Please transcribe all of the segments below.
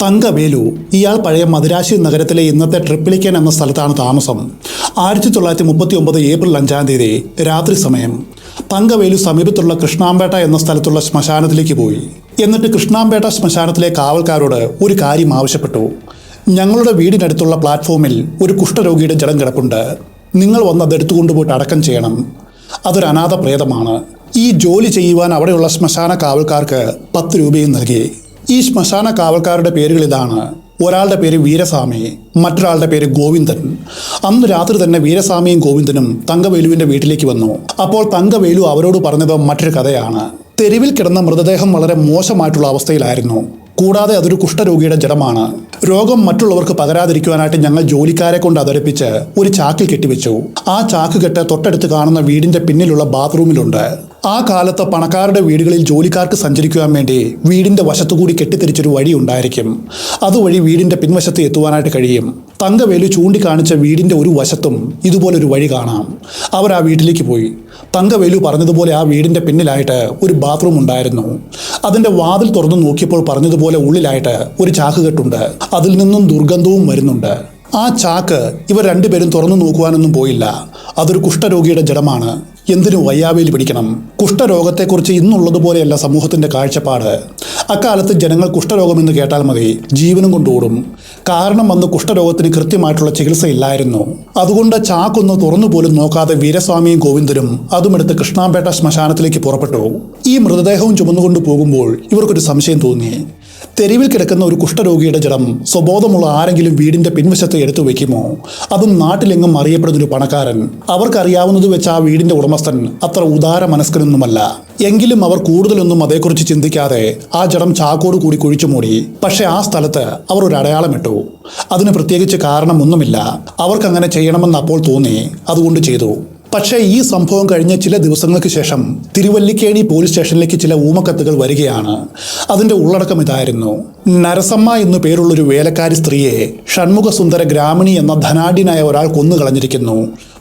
തങ്കവേലു ഇയാൾ പഴയ മദിരാശി നഗരത്തിലെ ഇന്നത്തെ ട്രിപ്പിളിക്കൻ എന്ന സ്ഥലത്താണ് താമസം. 1939 ഏപ്രിൽ 5 തീയതി രാത്രി സമയം തങ്കവേലു സമീപത്തുള്ള കൃഷ്ണാമ്പേട്ട എന്ന സ്ഥലത്തുള്ള ശ്മശാനത്തിലേക്ക് പോയി. എന്നിട്ട് കൃഷ്ണാമ്പേട്ട ശ്മശാനത്തിലെ കാവൽക്കാരോട് ഒരു കാര്യം ആവശ്യപ്പെട്ടു. ഞങ്ങളുടെ വീടിനടുത്തുള്ള പ്ലാറ്റ്ഫോമിൽ ഒരു കുഷ്ഠരോഗിയുടെ ജഡം കിടപ്പുണ്ട്. നിങ്ങൾ വന്ന് അതെടുത്തു കൊണ്ടുപോയിട്ട് അടക്കം ചെയ്യണം. അതൊരു അനാഥ പ്രേതമാണ്. ഈ ജോലി ചെയ്യുവാൻ അവിടെയുള്ള ശ്മശാന കാവൽക്കാർക്ക് 10 രൂപയും നൽകി. ഈ ശ്മശാന കാവൽക്കാരുടെ പേരുകൾ ഇതാണ്. ഒരാളുടെ പേര് വീരസ്വാമി, മറ്റൊരാളുടെ പേര് ഗോവിന്ദൻ. അന്ന് രാത്രി തന്നെ വീരസ്വാമിയും ഗോവിന്ദനും തങ്കവേലുവിൻ്റെ വീട്ടിലേക്ക് വന്നു. അപ്പോൾ തങ്കവേലു അവരോട് പറഞ്ഞത് മറ്റൊരു കഥയാണ്. തെരുവിൽ കിടന്ന മൃതദേഹം വളരെ മോശമായിട്ടുള്ള അവസ്ഥയിലായിരുന്നു. കൂടാതെ അതൊരു കുഷ്ഠരോഗിയുടെ ജഡമാണ്. രോഗം മറ്റുള്ളവർക്ക് പകരാതിരിക്കുവാനായിട്ട് ഞങ്ങൾ ജോലിക്കാരെ കൊണ്ട് അതടിപ്പിച്ച് ഒരു ചാക്കിൽ കെട്ടിവെച്ചു. ആ ചാക്ക് കെട്ട് തൊട്ടടുത്ത് കാണുന്ന വീടിൻ്റെ പിന്നിലുള്ള ബാത്റൂമിലുണ്ട്. ആ കാലത്ത് പണക്കാരുടെ വീടുകളിൽ ജോലിക്കാർക്ക് സഞ്ചരിക്കുവാൻ വേണ്ടി വീടിൻ്റെ വശത്തുകൂടി കെട്ടിത്തിരിച്ചൊരു വഴി ഉണ്ടായിരിക്കും. അതുവഴി വീടിൻ്റെ പിൻവശത്ത് എത്തുവാനായിട്ട് കഴിയും. തങ്കവേലു ചൂണ്ടിക്കാണിച്ച വീടിൻ്റെ ഒരു വശത്തും ഇതുപോലൊരു വഴി കാണാം. അവർ ആ വീട്ടിലേക്ക് പോയി. തങ്കവേലു പറഞ്ഞതുപോലെ ആ വീടിൻ്റെ പിന്നിലായിട്ട് ഒരു ബാത്റൂം ഉണ്ടായിരുന്നു. അതിൻ്റെ വാതിൽ തുറന്നു നോക്കിയപ്പോൾ പറഞ്ഞതുപോലെ ഉള്ളിലായിട്ട് ഒരു ചാക്ക് കെട്ടുണ്ട്. അതിൽ നിന്നും ദുർഗന്ധവും വരുന്നുണ്ട്. ആ ചാക്ക് ഇവർ രണ്ടുപേരും തുറന്നു നോക്കുവാനൊന്നും പോയില്ല. അതൊരു കുഷ്ഠരോഗിയുടെ ജഡമാണ്. എന്തിനു വയ്യാവേലി പിടിക്കണം? കുഷ്ഠരോഗത്തെക്കുറിച്ച് ഇന്നുള്ളതുപോലെയല്ല സമൂഹത്തിൻ്റെ കാഴ്ചപ്പാട്. അക്കാലത്ത് ജനങ്ങൾ കുഷ്ഠരോഗമെന്ന് കേട്ടാൽ മതി ജീവനും കൊണ്ടോടും. കാരണം അന്ന് കുഷ്ഠരോഗത്തിന് കൃത്യമായിട്ടുള്ള ചികിത്സയില്ലായിരുന്നു. അതുകൊണ്ട് ചാക്കൊന്ന് തുറന്നു പോലും നോക്കാതെ വീരസ്വാമിയും ഗോവിന്ദനും അതുമെടുത്ത് കൃഷ്ണാമ്പേട്ട ശ്മശാനത്തിലേക്ക് പുറപ്പെട്ടു. ഈ മൃതദേഹവും ചുമന്നുകൊണ്ട് പോകുമ്പോൾ ഇവർക്കൊരു സംശയം തോന്നി. തെരുവിൽ കിടക്കുന്ന ഒരു കുഷ്ഠരോഗിയുടെ ജഡം സ്വബോധമുള്ള ആരെങ്കിലും വീടിൻ്റെ പിൻവശത്ത് എടുത്തു വയ്ക്കുമോ? അതും നാട്ടിലെങ്ങും അറിയപ്പെടുന്നൊരു പണക്കാരൻ. അവർക്കറിയാവുന്നത് വെച്ച് ആ വീടിൻ്റെ ഉടമസ്ഥൻ അത്ര ഉദാര മനസ്കനൊന്നുമല്ല. എങ്കിലും അവർ കൂടുതലൊന്നും അതേക്കുറിച്ച് ചിന്തിക്കാതെ ആ ജഡം ചാക്കോട് കൂടി കുഴിച്ചു മൂടി. പക്ഷേ ആ സ്ഥലത്ത് അവർ ഒരു അടയാളമിട്ടു. അതിന് പ്രത്യേകിച്ച് കാരണമൊന്നുമില്ല. അവർക്കങ്ങനെ ചെയ്യണമെന്ന് അപ്പോൾ തോന്നി. അതുകൊണ്ട് ചെയ്തു. പക്ഷേ ഈ സംഭവം കഴിഞ്ഞ ചില ദിവസങ്ങൾക്ക് ശേഷം തിരുവല്ലിക്കേണി പോലീസ് സ്റ്റേഷനിലേക്ക് ചില ഊമക്കത്തുകൾ വരികയാണ്. അതിൻ്റെ ഉള്ളടക്കം ഇതായിരുന്നു. നരസമ്മ എന്നു പേരുള്ളൊരു വേലക്കാരി സ്ത്രീയെ ഷൺമുഖസുന്ദര ഗ്രാമിണി എന്ന ധനാഢ്യനായ ഒരാൾ കൊന്നുകളഞ്ഞിരിക്കുന്നു.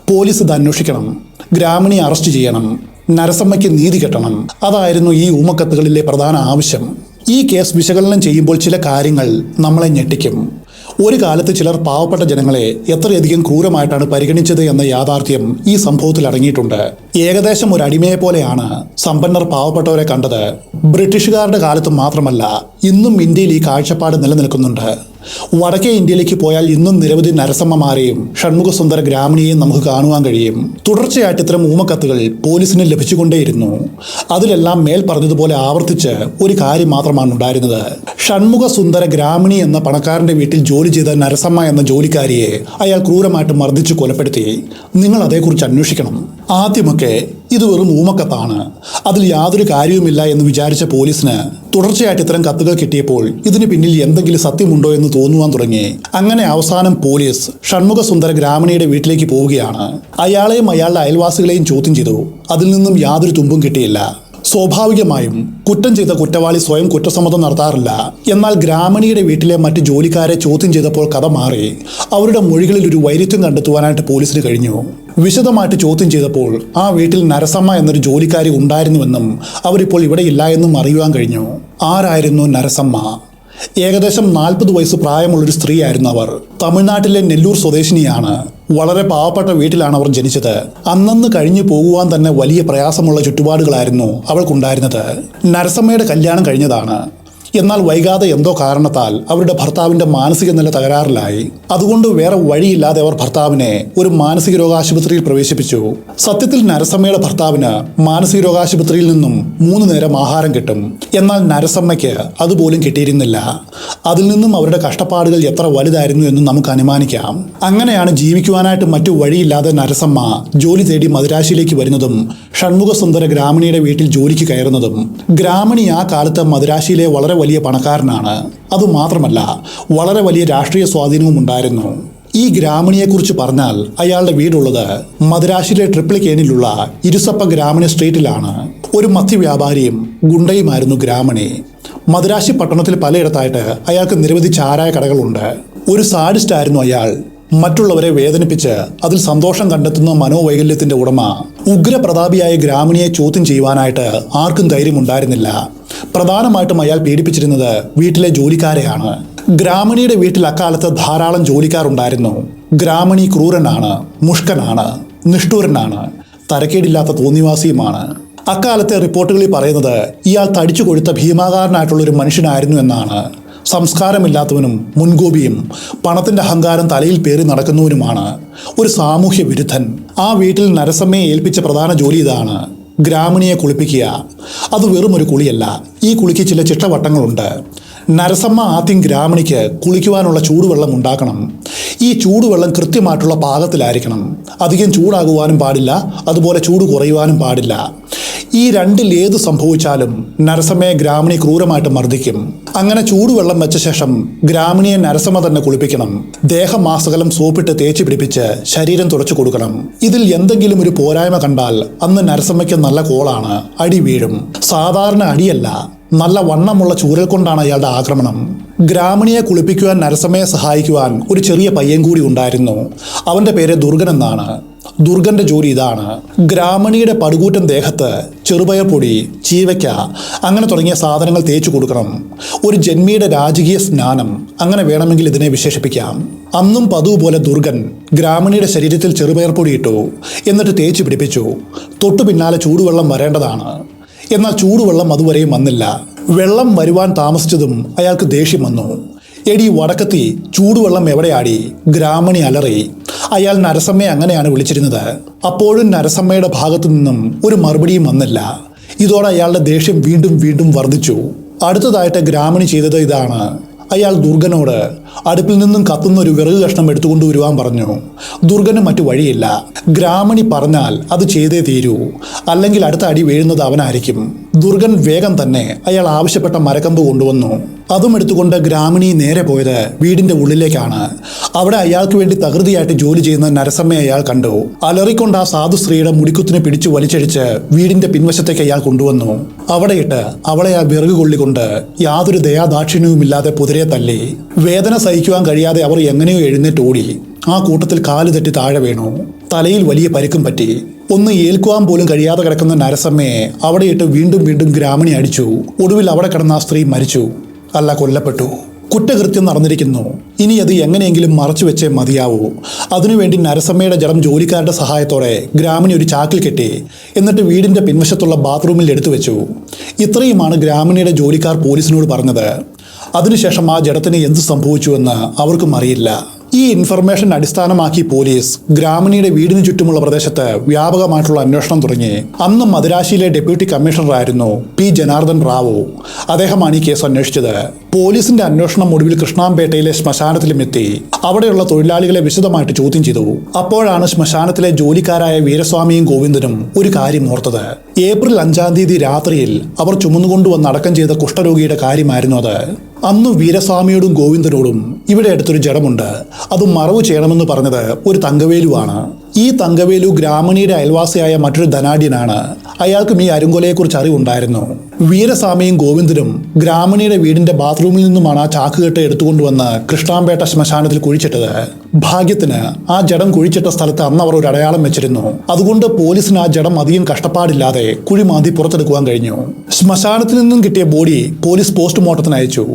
പോലീസ് ഇത് അന്വേഷിക്കണം. ഗ്രാമിണിയെ അറസ്റ്റ് ചെയ്യണം. നരസമ്മയ്ക്ക് നീതി കിട്ടണം. അതായിരുന്നു ഈ ഊമക്കത്തുകളിലെ പ്രധാന ആവശ്യം. ഈ കേസ് വിശകലനം ചെയ്യുമ്പോൾ ചില കാര്യങ്ങൾ നമ്മളെ ഞെട്ടിക്കും. ഒരു കാലത്ത് ചിലർ പാവപ്പെട്ട ജനങ്ങളെ എത്രയധികം ക്രൂരമായിട്ടാണ് പരിഗണിച്ചത് എന്ന യാഥാർത്ഥ്യം ഈ സംഭവത്തിൽ അടങ്ങിയിട്ടുണ്ട്. ഏകദേശം ഒരു അടിമയെ പോലെയാണ് സമ്പന്നർ പാവപ്പെട്ടവരെ കണ്ടത്. ബ്രിട്ടീഷുകാരുടെ കാലത്ത് മാത്രമല്ല, ഇന്നും ഇന്ത്യയിൽ ഈ കാഴ്ചപ്പാട് നിലനിൽക്കുന്നുണ്ട്. വടക്കേ ഇന്ത്യയിലേക്ക് പോയാൽ ഇന്നും നിരവധി നരസമ്മമാരെയും ഷൺമുഖസുന്ദര ഗ്രാമിണിയെയും നമുക്ക് കാണുവാൻ കഴിയും. തുടർച്ചയായിട്ട് ഇത്തരം ഊമക്കത്തുകൾ പോലീസിന് ലഭിച്ചുകൊണ്ടേയിരുന്നു. അതിലെല്ലാം മേൽ പറഞ്ഞതുപോലെ ആവർത്തിച്ച് ഒരു കാര്യം മാത്രമാണ് ഉണ്ടായിരുന്നത്. ഷൺമുഖസുന്ദര ഗ്രാമിണി എന്ന പണക്കാരൻ്റെ വീട്ടിൽ ജോലി ചെയ്ത നരസമ്മ എന്ന ജോലിക്കാരിയെ അയാൾ ക്രൂരമായിട്ട് മർദ്ദിച്ച് കൊലപ്പെടുത്തി. നിങ്ങൾ അതേക്കുറിച്ച് അന്വേഷിക്കണം. ആദ്യമൊക്കെ ഇത് വെറും ഊമക്കത്താണ്, അതിൽ യാതൊരു കാര്യവുമില്ല എന്ന് വിചാരിച്ച പോലീസിന് തുടർച്ചയായിട്ട് ഇത്തരം കത്തുകൾ കിട്ടിയപ്പോൾ ഇതിന് പിന്നിൽ എന്തെങ്കിലും സത്യമുണ്ടോ എന്ന് തോന്നുവാൻ തുടങ്ങി. അങ്ങനെ അവസാനം പോലീസ് ഷൺമുഖസുന്ദര ഗ്രാമിണിയുടെ വീട്ടിലേക്ക് പോവുകയാണ്. അയാളെയും അയാളുടെ അയൽവാസികളെയും ചോദ്യം ചെയ്തു. അതിൽ നിന്നും യാതൊരു തുമ്പും കിട്ടിയില്ല. സ്വാഭാവികമായും കുറ്റം ചെയ്ത കുറ്റവാളി സ്വയം കുറ്റസമ്മതം നടത്താറില്ല. എന്നാൽ ഗ്രാമിണിയുടെ വീട്ടിലെ മറ്റ് ജോലിക്കാരെ ചോദ്യം ചെയ്തപ്പോൾ കഥ മാറി. അവരുടെ മൊഴികളിൽ ഒരു വൈരുദ്ധ്യം കണ്ടെത്തുവാനായിട്ട് പോലീസിന് കഴിഞ്ഞു. വിശദമായിട്ട് ചോദ്യം ചെയ്തപ്പോൾ ആ വീട്ടിൽ നരസമ്മ എന്നൊരു ജോലിക്കാരി ഉണ്ടായിരുന്നുവെന്നും അവരിപ്പോൾ ഇവിടെയില്ല എന്നും അറിയുവാൻ കഴിഞ്ഞു. ആരായിരുന്നു നരസമ്മ? ഏകദേശം 40 വയസ്സ് പ്രായമുള്ളൊരു സ്ത്രീയായിരുന്നു അവർ. തമിഴ്നാട്ടിലെ നെല്ലൂർ സ്വദേശിനിയാണ്. വളരെ പാവപ്പെട്ട വീട്ടിലാണ് അവർ ജനിച്ചത്. അന്നന്ന് കഴിഞ്ഞു പോകുവാൻ തന്നെ വലിയ പ്രയാസമുള്ള ചുറ്റുപാടുകളായിരുന്നു അവൾക്കുണ്ടായിരുന്നത്. നരസമ്മയുടെ കല്യാണം കഴിഞ്ഞതാണ്. എന്നാൽ വൈകാതെ എന്തോ കാരണത്താൽ അവരുടെ ഭർത്താവിൻ്റെ മാനസിക നില തകരാറിലായി. അതുകൊണ്ട് വേറെ വഴിയില്ലാതെ അവർ ഭർത്താവിനെ ഒരു മാനസിക രോഗാശുപത്രിയിൽ പ്രവേശിപ്പിച്ചു. സത്യത്തിൽ നരസമ്മയുടെ ഭർത്താവിന് മാനസിക രോഗാശുപത്രിയിൽ നിന്നും 3 നേരം ആഹാരം കിട്ടും. എന്നാൽ നരസമ്മയ്ക്ക് അതുപോലും കിട്ടിയിരുന്നില്ല. അതിൽ നിന്നും അവരുടെ കഷ്ടപ്പാടുകൾ എത്ര വലുതായിരുന്നു എന്ന് നമുക്ക് അനുമാനിക്കാം. അങ്ങനെയാണ് ജീവിക്കുവാനായിട്ട് മറ്റു വഴിയില്ലാതെ നരസമ്മ ജോലി തേടി മദിരാശിയിലേക്ക് വരുന്നതും ഷൺമുഖസുന്ദര ഗ്രാമിണിയുടെ വീട്ടിൽ ജോലിക്ക് കയറുന്നതും. ഗ്രാമിണി ആ കാലത്ത് മദിരാശിയിലെ വളരെ വലിയ പണക്കാരനാണ്. അതുമാത്രമല്ല, വളരെ വലിയ രാഷ്ട്രീയ സ്വാധീനവും ഉണ്ടായിരുന്നു. ഈ ഗ്രാമിണിയെക്കുറിച്ച് പറഞ്ഞാൽ അയാളുടെ വീടുള്ളത് മദിരാശിയിലെ ട്രിപ്പിളിക്കേണിലുള്ള ഇരുസപ്പ ഗ്രാമിണി സ്ട്രീറ്റിലാണ്. ഒരു മദ്യവ്യാപാരിയും ഗുണ്ടയുമായിരുന്നു ഗ്രാമിണി. മദിരാശി പട്ടണത്തിൽ പലയിടത്തായിട്ട് അയാൾക്ക് നിരവധി ചാരായ കടകളുണ്ട്. ഒരു സാഡിസ്റ്റായിരുന്നു അയാൾ. മറ്റുള്ളവരെ വേദനിപ്പിച്ച് അതിൽ സന്തോഷം കണ്ടെത്തുന്ന മനോവൈകല്യത്തിന്റെ ഉടമ. ഉഗ്രപ്രതാപിയായ ഗ്രാമിണിയെ ചോദ്യം ചെയ്യുവാനായിട്ട് ആർക്കും ധൈര്യമുണ്ടായിരുന്നില്ല. പ്രധാനമായിട്ടും അയാൾ പീഡിപ്പിച്ചിരുന്നത് വീട്ടിലെ ജോലിക്കാരെയാണ്. ഗ്രാമണിയുടെ വീട്ടിൽ അക്കാലത്ത് ധാരാളം ജോലിക്കാരുണ്ടായിരുന്നു. ഗ്രാമണി ക്രൂരനാണ്, മുഷ്കനാണ്, നിഷ്ഠൂരനാണ്, തരക്കേടില്ലാത്ത തോന്നിവാസിയുമാണ്. അക്കാലത്തെ റിപ്പോർട്ടുകളിൽ പറയുന്നത് ഇയാൾ തടിച്ചു കൊഴുത്ത ഭീമാകാരനായിട്ടുള്ളൊരു മനുഷ്യനായിരുന്നു എന്നാണ്. സംസ്കാരമില്ലാത്തവനും മുൻകോപിയും പണത്തിൻ്റെ അഹങ്കാരം തലയിൽ പേറി നടക്കുന്നവനുമാണ്. ഒരു സാമൂഹ്യ വിരുദ്ധൻ. ആ വീട്ടിൽ നരസമ്മയെ ഏൽപ്പിച്ച പ്രധാന ജോലി ഇതാണ്: ഗ്രാമണിയെ കുളിപ്പിക്കുക. അത് വെറും ഒരു കുളിയല്ല. ഈ കുളിക്ക് ചില ചിട്ടവട്ടങ്ങളുണ്ട്. നരസമ്മ ആദ്യം ഗ്രാമണിക്ക് കുളിക്കുവാനുള്ള ചൂടുവെള്ളം ഉണ്ടാക്കണം. ഈ ചൂടുവെള്ളം കൃത്യമായിട്ടുള്ള പാകത്തിലായിരിക്കണം. അധികം ചൂടാകുവാനും പാടില്ല, അതുപോലെ ചൂട് കുറയുവാനും പാടില്ല. ഈ രണ്ടിൽ ഏത് സംഭവിച്ചാലും നരസമ്മയെ ഗ്രാമണി ക്രൂരമായിട്ട് മർദ്ദിക്കും. അങ്ങനെ ചൂടുവെള്ളം വെച്ച ശേഷം ഗ്രാമണിയെ നരസമ്മ തന്നെ കുളിപ്പിക്കണം. ദേഹമാസകലം സോപ്പിട്ട് തേച്ച് പിടിപ്പിച്ച് ശരീരം തുടച്ചു കൊടുക്കണം. ഇതിൽ എന്തെങ്കിലും ഒരു പോരായ്മ കണ്ടാൽ അന്ന് നരസമ്മയ്ക്ക് നല്ല കോളാണ്, അടി വീഴും. സാധാരണ അടിയല്ല, നല്ല വണ്ണമുള്ള ചൂരൽ കൊണ്ടാണ് അയാളുടെ ആക്രമണം. ഗ്രാമണിയെ കുളിപ്പിക്കുവാൻ നരസമ്മയെ സഹായിക്കുവാൻ ഒരു ചെറിയ പയ്യൻ കൂടി ഉണ്ടായിരുന്നു. അവൻ്റെ പേര് ദുർഗൻ എന്നാണ്. ദുർഗന്റെ ജോലി ഇതാണ്: ഗ്രാമണിയുടെ പടുകൂറ്റൻ ദേഹത്ത് ചെറുപയർ പൊടി, ചീവയ്ക്ക അങ്ങനെ തുടങ്ങിയ സാധനങ്ങൾ തേച്ചു കൊടുക്കണം. ഒരു ജന്മിയുടെ രാജകീയ സ്നാനം അങ്ങനെ വേണമെങ്കിൽ ഇതിനെ വിശേഷിപ്പിക്കാം. അന്നും പതിവ് പോലെ ദുർഗൻ ഗ്രാമണിയുടെ ശരീരത്തിൽ ചെറുപയർ പൊടി ഇട്ടു. എന്നിട്ട് തേച്ച് പിടിപ്പിച്ചു. തൊട്ടു പിന്നാലെ ചൂടുവെള്ളം വരേണ്ടതാണ്. എന്നാൽ ചൂടുവെള്ളം അതുവരെയും വന്നില്ല. വെള്ളം വരുവാൻ താമസിച്ചതും അയാൾക്ക് ദേഷ്യം വന്നു. എടി വടക്കത്തി, ചൂടുവെള്ളം എവിടെയാടി? ഗ്രാമണി അലറി. അയാൾ നരസമ്മയെ അങ്ങനെയാണ് വിളിച്ചിരുന്നത്. അപ്പോഴും നരസമ്മയുടെ ഭാഗത്തു നിന്നും ഒരു മറുപടിയും വന്നില്ല. ഇതോടെ അയാളുടെ ദേഷ്യം വീണ്ടും വീണ്ടും വർദ്ധിച്ചു. അടുത്തതായിട്ട് ഗ്രാമണി ചെയ്തത് ഇതാണ്: അയാൾ ദുർഗനോട് അടുപ്പിൽ നിന്നും കത്തുന്ന ഒരു വിറക് കഷ്ണം എടുത്തുകൊണ്ടുവരുവാൻ പറഞ്ഞു. ദുർഗന് മറ്റു വഴിയില്ല. ഗ്രാമണി പറഞ്ഞാൽ അത് ചെയ്തേ തീരൂ, അല്ലെങ്കിൽ അടുത്ത അടി വീഴുന്നത് അവനായിരിക്കും. ദുർഗൻ വേഗം തന്നെ അയാൾ ആവശ്യപ്പെട്ട മരക്കമ്പ് കൊണ്ടുവന്നു. അതും എടുത്തുകൊണ്ട് ഗ്രാമണി നേരെ പോയത് വീടിന്റെ ഉള്ളിലേക്കാണ്. അവിടെ അയാൾക്ക് വേണ്ടി തകൃതിയായിട്ട് ജോലി ചെയ്യുന്ന നരസമ്മയെ അയാൾ കണ്ടു. അലറിക്കൊണ്ട് ആ സാധു സ്ത്രീയുടെ മുടിക്കുത്തിനെ പിടിച്ചു വലിച്ചഴിച്ച് വീടിന്റെ പിൻവശത്തേക്ക് അയാൾ കൊണ്ടുവന്നു. അവിടെയിട്ട് അവളെ ആ വിറക് കൊള്ളിക്കൊണ്ട് യാതൊരു ദയാദാക്ഷിണ്യവുമില്ലാതെ പുതിരെ തല്ലി. വേദന സഹിക്കുവാൻ കഴിയാതെ അവർ എങ്ങനെയോ എഴുന്നേറ്റ് ഓടി. ആ കൂട്ടത്തിൽ കാല് തെറ്റി താഴെ വീണു. തലയിൽ വലിയ പരിക്കും പറ്റി. ഒന്ന് ഏൽക്കുവാൻ പോലും കഴിയാതെ കിടക്കുന്ന നരസമ്മയെ അവിടെയിട്ട് വീണ്ടും വീണ്ടും ഗ്രാമണി അടിച്ചു. ഒടുവിൽ അവിടെ കിടന്ന ആ സ്ത്രീ മരിച്ചു, അല്ല കൊല്ലപ്പെട്ടു. കുറ്റകൃത്യം നടന്നിരിക്കുന്നു. ഇനി അത് എങ്ങനെയെങ്കിലും മറച്ചു വെച്ചേ മതിയാവൂ. അതിനുവേണ്ടി നരസമ്മയുടെ ജഡം ജോലിക്കാരുടെ സഹായത്തോടെ ഗ്രാമണി ഒരു ചാക്കിൽ കെട്ടി. എന്നിട്ട് വീടിന്റെ പിൻവശത്തുള്ള ബാത്റൂമിൽ എടുത്തു വെച്ചു. ഇത്രയുമാണ് ഗ്രാമണിയുടെ ജോലിക്കാർ പോലീസിനോട് പറഞ്ഞത്. അതിനുശേഷം ആ ജഡത്തിന് എന്ത് സംഭവിച്ചുവെന്ന് അവർക്കും അറിയില്ല. ഈ ഇൻഫർമേഷൻ അടിസ്ഥാനമാക്കി പോലീസ് ഗ്രാമണിയുടെ വീടിന് ചുറ്റുമുള്ള പ്രദേശത്ത് വ്യാപകമായിട്ടുള്ള അന്വേഷണം തുടങ്ങി. അന്ന് മദിരാശിയിലെ ഡെപ്യൂട്ടി കമ്മീഷണറായിരുന്നു പി ജനാർദ്ദൻ റാവു. അദ്ദേഹമാണ് ഈ കേസ് അന്വേഷിച്ചത്. പോലീസിന്റെ അന്വേഷണം ഒടുവിൽ കൃഷ്ണാംപേട്ടയിലെ ശ്മശാനത്തിലും എത്തി. അവിടെയുള്ള തൊഴിലാളികളെ വിശദമായിട്ട് ചോദ്യം ചെയ്തു. അപ്പോഴാണ് ശ്മശാനത്തിലെ ജോലിക്കാരായ വീരസ്വാമിയും ഗോവിന്ദനും ഒരു കാര്യം ഓർത്തത്. ഏപ്രിൽ 5-ാം തീയതി രാത്രിയിൽ അവർ ചുമന്നുകൊണ്ടുവന്ന് അടക്കം ചെയ്ത കുഷ്ഠരോഗിയുടെ കാര്യമായിരുന്നു അത്. അന്ന് വീരസ്വാമിയോടും ഗോവിന്ദനോടും ഇവിടെ അടുത്തൊരു ജഡമുണ്ട്, അത് മറവ് ചെയ്യണമെന്ന് പറഞ്ഞത് ഒരു തങ്കവേലുവാണ്. ഈ തങ്കവേലു ഗ്രാമണിയുടെ അയൽവാസിയായ മറ്റൊരു ധനാഢ്യനാണ്. അയാൾക്കും ഈ അരുങ്കൊലയെക്കുറിച്ച് അറിവുണ്ടായിരുന്നു. വീരസ്വാമിയും ഗോവിന്ദനും ഗ്രാമണിയുടെ വീടിന്റെ ബാത്റൂമിൽ നിന്നുമാണ് ആ ചാക്കുകെട്ട് എടുത്തുകൊണ്ടുവന്ന് കൃഷ്ണാംപേട്ട ശ്മശാനത്തിൽ കുഴിച്ചിട്ടത്. ഭാഗ്യത്തിന് ആ ജഡം കുഴിച്ചിട്ട സ്ഥലത്ത് അന്ന് അവർ ഒരു അടയാളം വെച്ചിരുന്നു. അതുകൊണ്ട് പോലീസിന് ആ ജഡം അധികം കഷ്ടപ്പാടില്ലാതെ കുഴിമാന്തി പുറത്തെടുക്കുവാൻ കഴിഞ്ഞു. ശ്മശാനത്തിൽ നിന്നും കിട്ടിയ ബോഡി പോലീസ് പോസ്റ്റ്മോർട്ടത്തിന് അയച്ചു.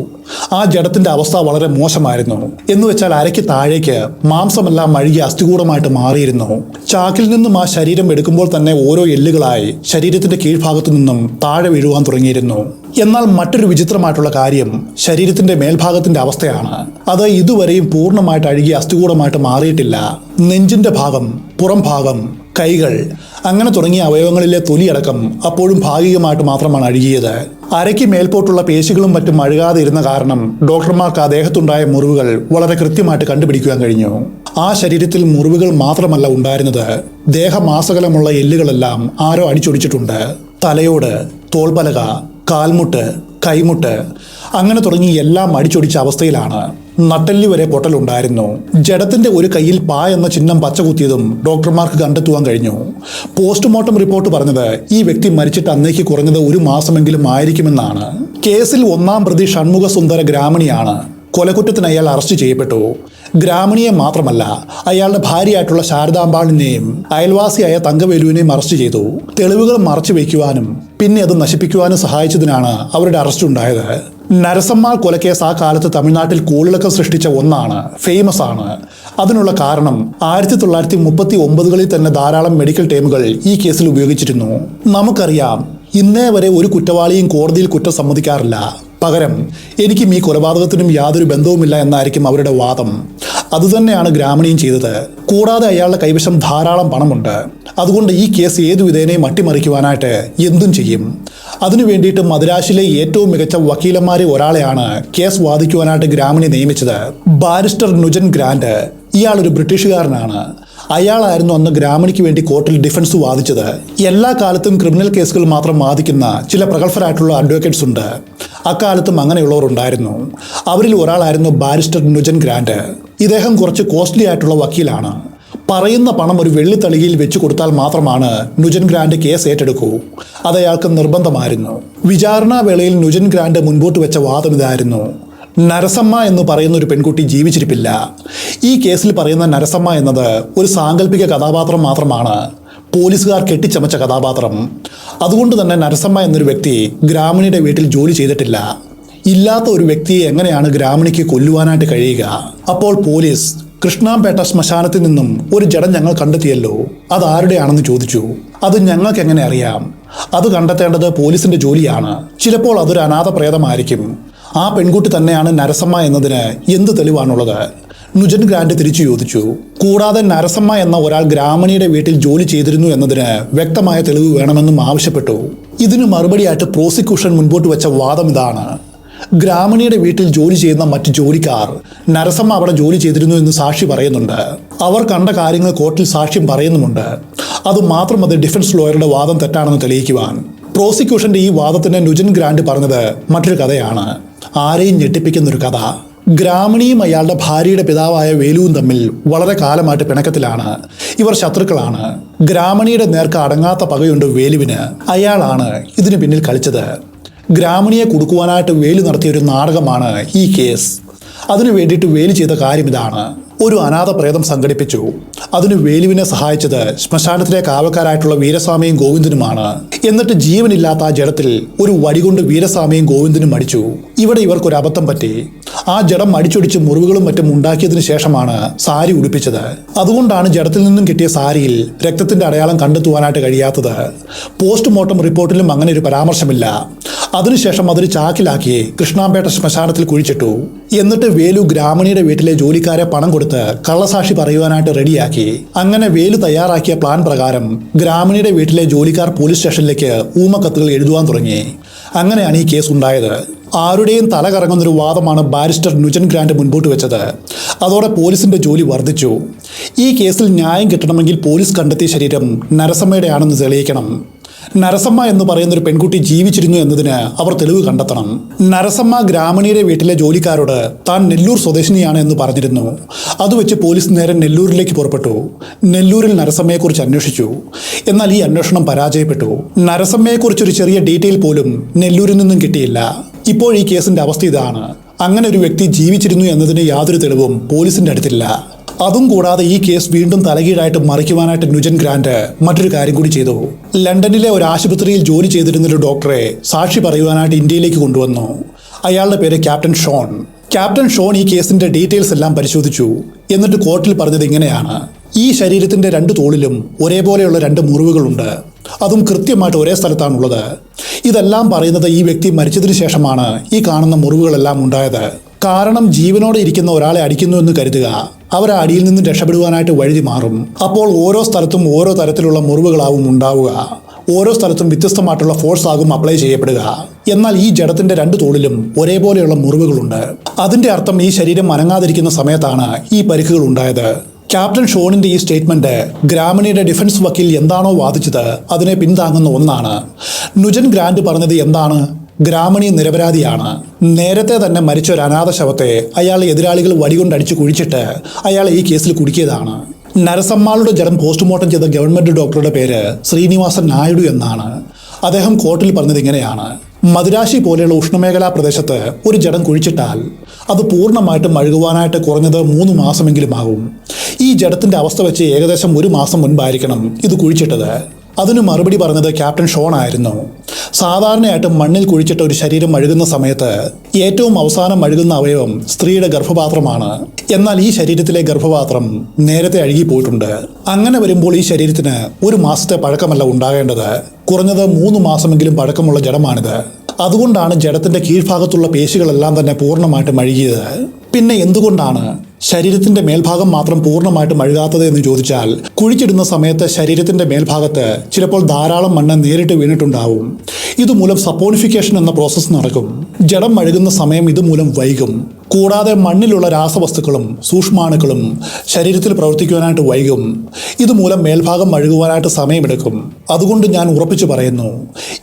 ആ ജഡത്തിന്റെ അവസ്ഥ വളരെ മോശമായിരുന്നു. എന്നുവെച്ചാൽ അരയ്ക്ക് താഴേക്ക് മാംസമെല്ലാം അഴുകി അസ്ഥികൂടമായിട്ട് മാറിയിരുന്നു. ചാക്കിൽ നിന്നും ആ ശരീരം എടുക്കുമ്പോൾ തന്നെ ഓരോ എല്ലുകളായി ശരീരത്തിന്റെ കീഴ്ഭാഗത്തു നിന്നും താഴെ വീഴുവാൻ തുടങ്ങിയിരുന്നു. എന്നാൽ മറ്റൊരു വിചിത്രമായിട്ടുള്ള കാര്യം ശരീരത്തിന്റെ മേൽഭാഗത്തിന്റെ അവസ്ഥയാണ്. അത് ഇതുവരെയും പൂർണ്ണമായിട്ട് അഴുകി അസ്ഥികൂടമായിട്ട് മാറിയിട്ടില്ല. നെഞ്ചിന്റെ ഭാഗം, പുറം ഭാഗം, കൈകൾ അങ്ങനെ തുടങ്ങിയ അവയവങ്ങളിലെ തൊലിയടക്കം അപ്പോഴും ഭാഗികമായിട്ട് മാത്രമാണ് അഴുകിയത്. അരയ്ക്ക് മേൽപോട്ടുള്ള പേശികളും മറ്റും അഴുകാതെ ഇരുന്ന കാരണം ഡോക്ടർമാർക്ക് ആ ദേഹത്തുണ്ടായ മുറിവുകൾ വളരെ കൃത്യമായിട്ട് കണ്ടുപിടിക്കുവാൻ കഴിഞ്ഞു. ആ ശരീരത്തിൽ മുറിവുകൾ മാത്രമല്ല ഉണ്ടായിരുന്നത്, ദേഹമാസകലമുള്ള എല്ലുകളെല്ലാം ആരോ അടിച്ചൊടിച്ചിട്ടുണ്ട്. തലയോട്, തോൾപലക, കാൽമുട്ട്, കൈമുട്ട് അങ്ങനെ തുടങ്ങി എല്ലാം അടിച്ചൊടിച്ച അവസ്ഥയിലാണ്. നട്ടെല്ലി വരെ പൊട്ടലുണ്ടായിരുന്നു. ജഡത്തിന്റെ ഒരു കൈയിൽ പാ എന്ന ചിഹ്നം പച്ച കുത്തിയതും ഡോക്ടർമാർക്ക് കണ്ടെത്തുവാൻ കഴിഞ്ഞു. പോസ്റ്റ്മോർട്ടം റിപ്പോർട്ട് പറഞ്ഞത് ഈ വ്യക്തി മരിച്ചിട്ട് അന്നേക്ക് കുറഞ്ഞത് 1 മാസമെങ്കിലും ആയിരിക്കുമെന്നാണ്. കേസിൽ 1-ാം പ്രതി ഷൺമുഖ സുന്ദര ഗ്രാമണിയാണ്. കൊലക്കുറ്റത്തിന് അയാൾ അറസ്റ്റ് ചെയ്യപ്പെട്ടു. ഗ്രാമണിയെ മാത്രമല്ല, അയാളുടെ ഭാര്യയായിട്ടുള്ള ശാരദാമ്പാളിനെയും അയൽവാസിയായ തങ്കവേലുവിനെയും അറസ്റ്റ് ചെയ്തു. തെളിവുകൾ മറച്ചു വയ്ക്കുവാനും പിന്നെ അത് നശിപ്പിക്കുവാനും സഹായിച്ചതിനാണ് അവരുടെ അറസ്റ്റ് ഉണ്ടായത്. നരസമ്മാൾ കൊലക്കേസ് ആ കാലത്ത് തമിഴ്നാട്ടിൽ കോളിളക്കം സൃഷ്ടിച്ച ഒന്നാണ്, ഫേമസ് ആണ്. അതിനുള്ള കാരണം 1939കളിൽ തന്നെ ധാരാളം മെഡിക്കൽ ടേമുകൾ ഈ കേസിൽ ഉപയോഗിച്ചിരുന്നു. നമുക്കറിയാം, ഇന്നേ വരെ ഒരു കുറ്റവാളിയും കോടതിയിൽ കുറ്റം സമ്മതിക്കാറില്ല. പകരം എനിക്കും ഈ കൊലപാതകത്തിനും യാതൊരു ബന്ധവുമില്ല എന്നായിരിക്കും അവരുടെ വാദം. അതുതന്നെയാണ് ഗ്രാമണിയും ചെയ്തത്. കൂടാതെ അയാളുടെ കൈവശം ധാരാളം പണമുണ്ട്. അതുകൊണ്ട് ഈ കേസ് ഏതു വിധേനയും അട്ടിമറിക്കുവാനായിട്ട് എന്തും ചെയ്യും. അതിനു വേണ്ടിയിട്ട് മദ്രാസിലെ ഏറ്റവും മികച്ച വക്കീലന്മാരെ ഒരാളെയാണ് കേസ് വാദിക്കുവാനായിട്ട് ഗ്രാമണി നിയമിച്ചത്. Barrister Nugent Grant. ഇയാളൊരു ബ്രിട്ടീഷുകാരനാണ്. അയാളായിരുന്നു അന്ന് ഗ്രാമണിക്ക് വേണ്ടി കോർട്ടിൽ ഡിഫൻസ് വാദിച്ചത്. എല്ലാ കാലത്തും ക്രിമിനൽ കേസുകൾ മാത്രം വാദിക്കുന്ന ചില പ്രഗത്ഭരായിട്ടുള്ള അഡ്വക്കേറ്റ്സ് ഉണ്ട്. അക്കാലത്തും അങ്ങനെയുള്ളവർ ഉണ്ടായിരുന്നു. അവരിൽ ഒരാളായിരുന്നു ബാരിസ്റ്റർ നുജൻ ഗ്രാൻഡ്. ഇദ്ദേഹം കുറച്ച് കോസ്റ്റ്ലി ആയിട്ടുള്ള വക്കീലാണ്. പറയുന്ന പണം ഒരു വെള്ളിത്തളികയിൽ വെച്ച് കൊടുത്താൽ മാത്രമാണ് നുജൻ ഗ്രാൻഡ് കേസ് ഏറ്റെടുക്കൂ. അത് അയാൾക്ക് നിർബന്ധമായിരുന്നു. വിചാരണാ വേളയിൽ നുജൻ ഗ്രാൻഡ് മുൻപോട്ട് വെച്ച വാദം ഇതായിരുന്നു: നരസമ്മ എന്ന് പറയുന്ന ഒരു പെൺകുട്ടി ജീവിച്ചിരിപ്പില്ല. ഈ കേസിൽ പറയുന്ന നരസമ്മ എന്നത് ഒരു സാങ്കല്പിക കഥാപാത്രം മാത്രമാണ്, പോലീസുകാർ കെട്ടിച്ചമച്ച കഥാപാത്രം. അതുകൊണ്ട് തന്നെ നരസമ്മ എന്നൊരു വ്യക്തി ഗ്രാമണിയുടെ വീട്ടിൽ ജോലി ചെയ്തിട്ടില്ല. ഇല്ലാത്ത ഒരു വ്യക്തിയെ എങ്ങനെയാണ് ഗ്രാമണിക്ക് കൊല്ലുവാനായിട്ട് കഴിയുക? അപ്പോൾ പോലീസ് കൃഷ്ണാംപേട്ട ശ്മശാനത്തിൽ നിന്നും ഒരു ജഡം ഞങ്ങൾ കണ്ടെത്തിയല്ലോ, അത് ആരുടെയാണെന്ന് ചോദിച്ചു. അത് ഞങ്ങൾക്ക് എങ്ങനെ അറിയാം? അത് കണ്ടെത്തേണ്ടത് പോലീസിന്റെ ജോലിയാണ്. ചിലപ്പോൾ അതൊരു അനാഥ പ്രേതമായിരിക്കും. ആ പെൺകുട്ടി തന്നെയാണ് നരസമ്മ എന്നതിന് എന്ത് തെളിവാണുള്ളത്? നുജൻ ഗ്രാൻഡ് തിരിച്ചു ചോദിച്ചു. കൂടാതെ നരസമ്മ എന്ന ഒരാൾ ഗ്രാമണിയുടെ വീട്ടിൽ ജോലി ചെയ്തിരുന്നു എന്നതിന് വ്യക്തമായ തെളിവ് വേണമെന്നും ആവശ്യപ്പെട്ടു. ഇതിന് മറുപടിയായിട്ട് പ്രോസിക്യൂഷൻ മുൻപോട്ട് വെച്ച വാദം ഇതാണ്: ഗ്രാമണിയുടെ വീട്ടിൽ ജോലി ചെയ്യുന്ന മറ്റ് ജോലിക്കാർ നരസമ്മ അവിടെ ജോലി ചെയ്തിരുന്നു എന്ന് സാക്ഷി പറയുന്നുണ്ട്. അവർ കണ്ട കാര്യങ്ങൾ കോർട്ടിൽ സാക്ഷ്യം പറയുന്നുമുണ്ട്. അതുമാത്രം മതി ഡിഫൻസ് ലോയറുടെ വാദം തെറ്റാണെന്ന് തെളിയിക്കുവാൻ. പ്രോസിക്യൂഷന്റെ ഈ വാദത്തിന് നുജൻ ഗ്രാൻഡ് പറഞ്ഞത് മറ്റൊരു കഥയാണ്, ആരെയും ഞെട്ടിപ്പിക്കുന്നൊരു കഥ. ഗ്രാമണിയും അയാളുടെ ഭാര്യയുടെ പിതാവായ വേലുവും തമ്മിൽ വളരെ കാലമായിട്ട് പിണക്കത്തിലാണ്. ഇവർ ശത്രുക്കളാണ്. ഗ്രാമണിയുടെ നേർക്ക് അടങ്ങാത്ത പകയുണ്ട് വേലുവിന്. അയാളാണ് ഇതിന് പിന്നിൽ കളിച്ചത്. ഗ്രാമണിയെ കുടുക്കുവാനായിട്ട് വേലു നടത്തിയൊരു നാടകമാണ് ഈ കേസ്. അതിനു വേണ്ടിയിട്ട് വേലു ചെയ്ത കാര്യം ഇതാണ്: ഒരു അനാഥ പ്രേതം സംഘടിപ്പിച്ചു. അതിന് വേലുവിനെ സഹായിച്ചത് ശ്മശാനത്തിലെ കാവൽക്കാരായിട്ടുള്ള വീരസ്വാമിയും ഗോവിന്ദനുമാണ്. എന്നിട്ട് ജീവനില്ലാത്ത ആ ജഡത്തിൽ ഒരു വടികൊണ്ട് വീരസ്വാമിയും ഗോവിന്ദനും അടിച്ചു. ഇവിടെ ഇവർക്കൊരു അബദ്ധം പറ്റി. ആ ജഡം അടിച്ചൊടിച്ച് മുറിവുകളും മറ്റും ഉണ്ടാക്കിയതിനു ശേഷമാണ് സാരി ഉടുപ്പിച്ചത്. അതുകൊണ്ടാണ് ജഡത്തിൽ നിന്നും കിട്ടിയ സാരിയിൽ രക്തത്തിന്റെ അടയാളം കണ്ടെത്തുവാനായിട്ട് കഴിയാത്തത്. പോസ്റ്റ്മോർട്ടം റിപ്പോർട്ടിലും അങ്ങനെ ഒരു പരാമർശമില്ല. അതിനുശേഷം അതൊരു ചാക്കിലാക്കി കൃഷ്ണാംപേട്ട ശ്മശാനത്തിൽ കുഴിച്ചിട്ടു. എന്നിട്ട് വേലു ഗ്രാമണിയുടെ വീട്ടിലെ ജോലിക്കാരെ പണം കൊടുത്ത് കള്ളസാക്ഷി പറയുവാനായിട്ട് റെഡിയാക്കി. അങ്ങനെ വേലു തയ്യാറാക്കിയ പ്ലാൻ പ്രകാരം ഗ്രാമണിയുടെ വീട്ടിലെ ജോലിക്കാർ പോലീസ് സ്റ്റേഷനിലേക്ക് ഊമക്കത്തുകൾ എഴുതുവാൻ തുടങ്ങി. അങ്ങനെയാണ് ഈ കേസ് ഉണ്ടായത്. ആരുടെയും തല കറങ്ങുന്നൊരു വാദമാണ് ബാരിസ്റ്റർ നുജൻ ഗ്രാൻഡ് മുൻപോട്ട് വെച്ചത്. അതോടെ പോലീസിന്റെ ജോലി വർദ്ധിച്ചു. ഈ കേസിൽ ന്യായം കിട്ടണമെങ്കിൽ പോലീസ് കണ്ടെത്തിയ ശരീരം നരസമ്മയുടെ ആണെന്ന് തെളിയിക്കണം. നരസമ്മ എന്ന് പറയുന്ന ഒരു പെൺകുട്ടി ജീവിച്ചിരുന്നു എന്നതിന് അവർ തെളിവ് കണ്ടെത്തണം. നരസമ്മ ഗ്രാമണിയുടെ വീട്ടിലെ ജോലിക്കാരോട് താൻ നെല്ലൂർ സ്വദേശിനിയാണ് എന്ന് പറഞ്ഞിരുന്നു. അത് വെച്ച് പോലീസ് നേരെ നെല്ലൂരിലേക്ക് പുറപ്പെട്ടു. നെല്ലൂരിൽ നരസമ്മയെക്കുറിച്ച് അന്വേഷിച്ചു. എന്നാൽ ഈ അന്വേഷണം പരാജയപ്പെട്ടു. നരസമ്മയെക്കുറിച്ചൊരു ചെറിയ ഡീറ്റെയിൽ പോലും നെല്ലൂരിൽ നിന്നും കിട്ടിയില്ല. ഇപ്പോൾ ഈ കേസിന്റെ അവസ്ഥ ഇതാണ്: അങ്ങനെ ഒരു വ്യക്തി ജീവിച്ചിരുന്നു എന്നതിന് യാതൊരു തെളിവും പോലീസിന്റെ അടുത്തില്ല. അതും കൂടാതെ ഈ കേസ് വീണ്ടും തലകീഴായിട്ട് മറിക്കുവാനായിട്ട് നുജൻ ഗ്രാൻഡ് മറ്റൊരു കാര്യം കൂടി ചെയ്തു. ലണ്ടനിലെ ഒരു ആശുപത്രിയിൽ ജോലി ചെയ്തിരുന്നൊരു ഡോക്ടറെ സാക്ഷി പറയുവാനായിട്ട് ഇന്ത്യയിലേക്ക് കൊണ്ടുവന്നു. അയാളുടെ പേര് ക്യാപ്റ്റൻ ഷോൺ. ക്യാപ്റ്റൻ ഷോൺ ഈ കേസിന്റെ ഡീറ്റെയിൽസ് എല്ലാം പരിശോധിച്ചു. എന്നിട്ട് കോർട്ടിൽ പറഞ്ഞത് ഇങ്ങനെയാണ്: ഈ ശരീരത്തിന്റെ 2 തോളിലും ഒരേപോലെയുള്ള 2 മുറിവുകളുണ്ട്. അതും കൃത്യമായിട്ട് ഒരേ സ്ഥലത്താണുള്ളത്. ഇതെല്ലാം പറയുന്നത് ഈ വ്യക്തി മരിച്ചതിന് ശേഷമാണ് ഈ കാണുന്ന മുറിവുകളെല്ലാം ഉണ്ടായത്. കാരണം ജീവനോടെ ഇരിക്കുന്ന ഒരാളെ അടിക്കുന്നു എന്ന് കരുതുക, അവർ ആ അടിയിൽ നിന്നും രക്ഷപ്പെടുവാനായിട്ട് വഴുതി മാറും. അപ്പോൾ ഓരോ സ്ഥലത്തും ഓരോ തരത്തിലുള്ള മുറിവുകളാവും ഉണ്ടാവുക. ഓരോ സ്ഥലത്തും വ്യത്യസ്തമായിട്ടുള്ള ഫോഴ്സ് ആകും അപ്ലൈ ചെയ്യപ്പെടുക. എന്നാൽ ഈ ജഡത്തിന്റെ 2 തോളിലും ഒരേപോലെയുള്ള മുറിവുകളുണ്ട്. അതിന്റെ അർത്ഥം ഈ ശരീരം അനങ്ങാതിരിക്കുന്ന സമയത്താണ് ഈ പരിക്കുകൾ ഉണ്ടായത്. ക്യാപ്റ്റൻ ഷോണിന്റെ ഈ സ്റ്റേറ്റ്മെന്റ് ഗ്രാമണിയുടെ ഡിഫൻസ് വക്കീൽ എന്താണോ വാദിച്ചത് അതിനെ പിന്താങ്ങുന്ന ഒന്നാണ്. നുജൻ ഗ്രാൻഡ് പറഞ്ഞത് എന്താണ്? ഗ്രാമണി നിരപരാധിയാണ്. നേരത്തെ തന്നെ മരിച്ച ഒരു അനാഥ ശവത്തെ അയാളെ എതിരാളികൾ വടികൊണ്ടടിച്ച് കുഴിച്ചിട്ട് അയാളെ ഈ കേസിൽ കുടുക്കിയതാണ്. നരസമ്മാളുടെ ജഡം പോസ്റ്റ്മോർട്ടം ചെയ്ത ഗവൺമെന്റ് ഡോക്ടറുടെ പേര് ശ്രീനിവാസൻ നായിഡു എന്നാണ്. അദ്ദേഹം കോർട്ടിൽ പറഞ്ഞത് ഇങ്ങനെയാണ്: മദിരാശി പോലെയുള്ള ഉഷ്ണമേഖലാ പ്രദേശത്ത് ഒരു ജഡം കുഴിച്ചിട്ടാൽ അത് പൂർണ്ണമായിട്ടും അഴുകുവാനായിട്ട് കുറഞ്ഞത് 3 മാസമെങ്കിലും ആകും. ഈ ജഡത്തിൻ്റെ അവസ്ഥ വെച്ച് ഏകദേശം 1 മാസം മുൻപായിരിക്കണം ഇത് കുഴിച്ചിട്ടത്. അതിന് മറുപടി പറഞ്ഞത് ക്യാപ്റ്റൻ ഷോൺ ആയിരുന്നു. സാധാരണയായിട്ട് മണ്ണിൽ കുഴിച്ചിട്ട ഒരു ശരീരം അഴുകുന്ന സമയത്ത് ഏറ്റവും അവസാനം അഴുകുന്ന അവയവം സ്ത്രീയുടെ ഗർഭപാത്രമാണ്. എന്നാൽ ഈ ശരീരത്തിലെ ഗർഭപാത്രം നേരത്തെ അഴുകിപ്പോയിട്ടുണ്ട്. അങ്ങനെ വരുമ്പോൾ ഈ ശരീരത്തിന് 1 മാസത്തെ പഴക്കമല്ല ഉണ്ടാകേണ്ടത്, കുറഞ്ഞത് 3 മാസമെങ്കിലും പഴക്കമുള്ള ജഡമാണിത്. അതുകൊണ്ടാണ് ജഡത്തിൻ്റെ കീഴ്ഭാഗത്തുള്ള പേശികളെല്ലാം തന്നെ പൂർണ്ണമായിട്ടും അഴുകിയത്. പിന്നെ എന്തുകൊണ്ടാണ് ശരീരത്തിൻ്റെ മേൽഭാഗം മാത്രം പൂർണ്ണമായിട്ടും അഴുകാത്തത് എന്ന് ചോദിച്ചാൽ, കുഴിച്ചിടുന്ന സമയത്ത് ശരീരത്തിൻ്റെ മേൽഭാഗത്ത് ചിലപ്പോൾ ധാരാളം മണ്ണ് നേരിട്ട് വീണിട്ടുണ്ടാവും. ഇതുമൂലം സപ്പോണിഫിക്കേഷൻ എന്ന പ്രോസസ്സ് നടക്കും. ജഡം അഴുകുന്ന സമയം ഇതുമൂലം വൈകും. കൂടാതെ മണ്ണിലുള്ള രാസവസ്തുക്കളും സൂക്ഷ്മാണുക്കളും ശരീരത്തിൽ പ്രവർത്തിക്കുവാനായിട്ട് വൈകും. ഇതുമൂലം മേൽഭാഗം അഴുകുവാനായിട്ട് സമയമെടുക്കും. അതുകൊണ്ട് ഞാൻ ഉറപ്പിച്ചു പറയുന്നു,